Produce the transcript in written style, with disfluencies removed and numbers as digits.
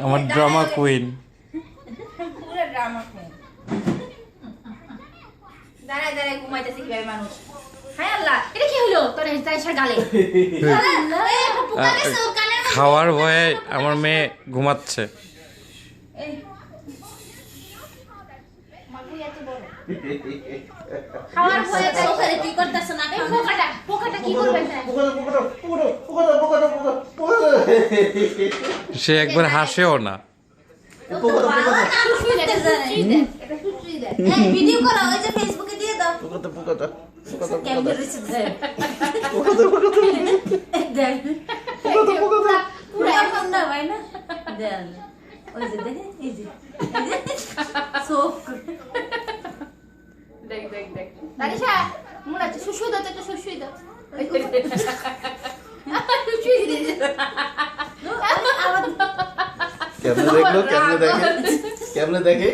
আমার drama queen. পুরো drama queen. দাঁড়ায় দাঁড়ায় ঘুমাইতেছে কিভাবে মানুষ। হায় আল্লাহ, এটা কি হলো? তোর এসে গালে। খাওয়ার ভয়ে আমার মেয়ে ঘুমাচ্ছে। খাওয়ার ভয়ে ওখানে কি করতেছ না? পোকাটা কি করবে? সে একবার হাসেও না। ভিডিও করো, ওই যে ফেসবুকে দিয়ে দাও। কেমনে রয়েছে দেখ। পুরো এখন না ভাই না। দেখ ওই যে দেখে এই যে সোপ দেখ দেখ দেখ তারিশা মনে আছে সুসুই দাও, একটা সুসুই দাও। সুসুই দিদি কেমনে দেখলো, কেমনে দেখে, কেমনে দেখে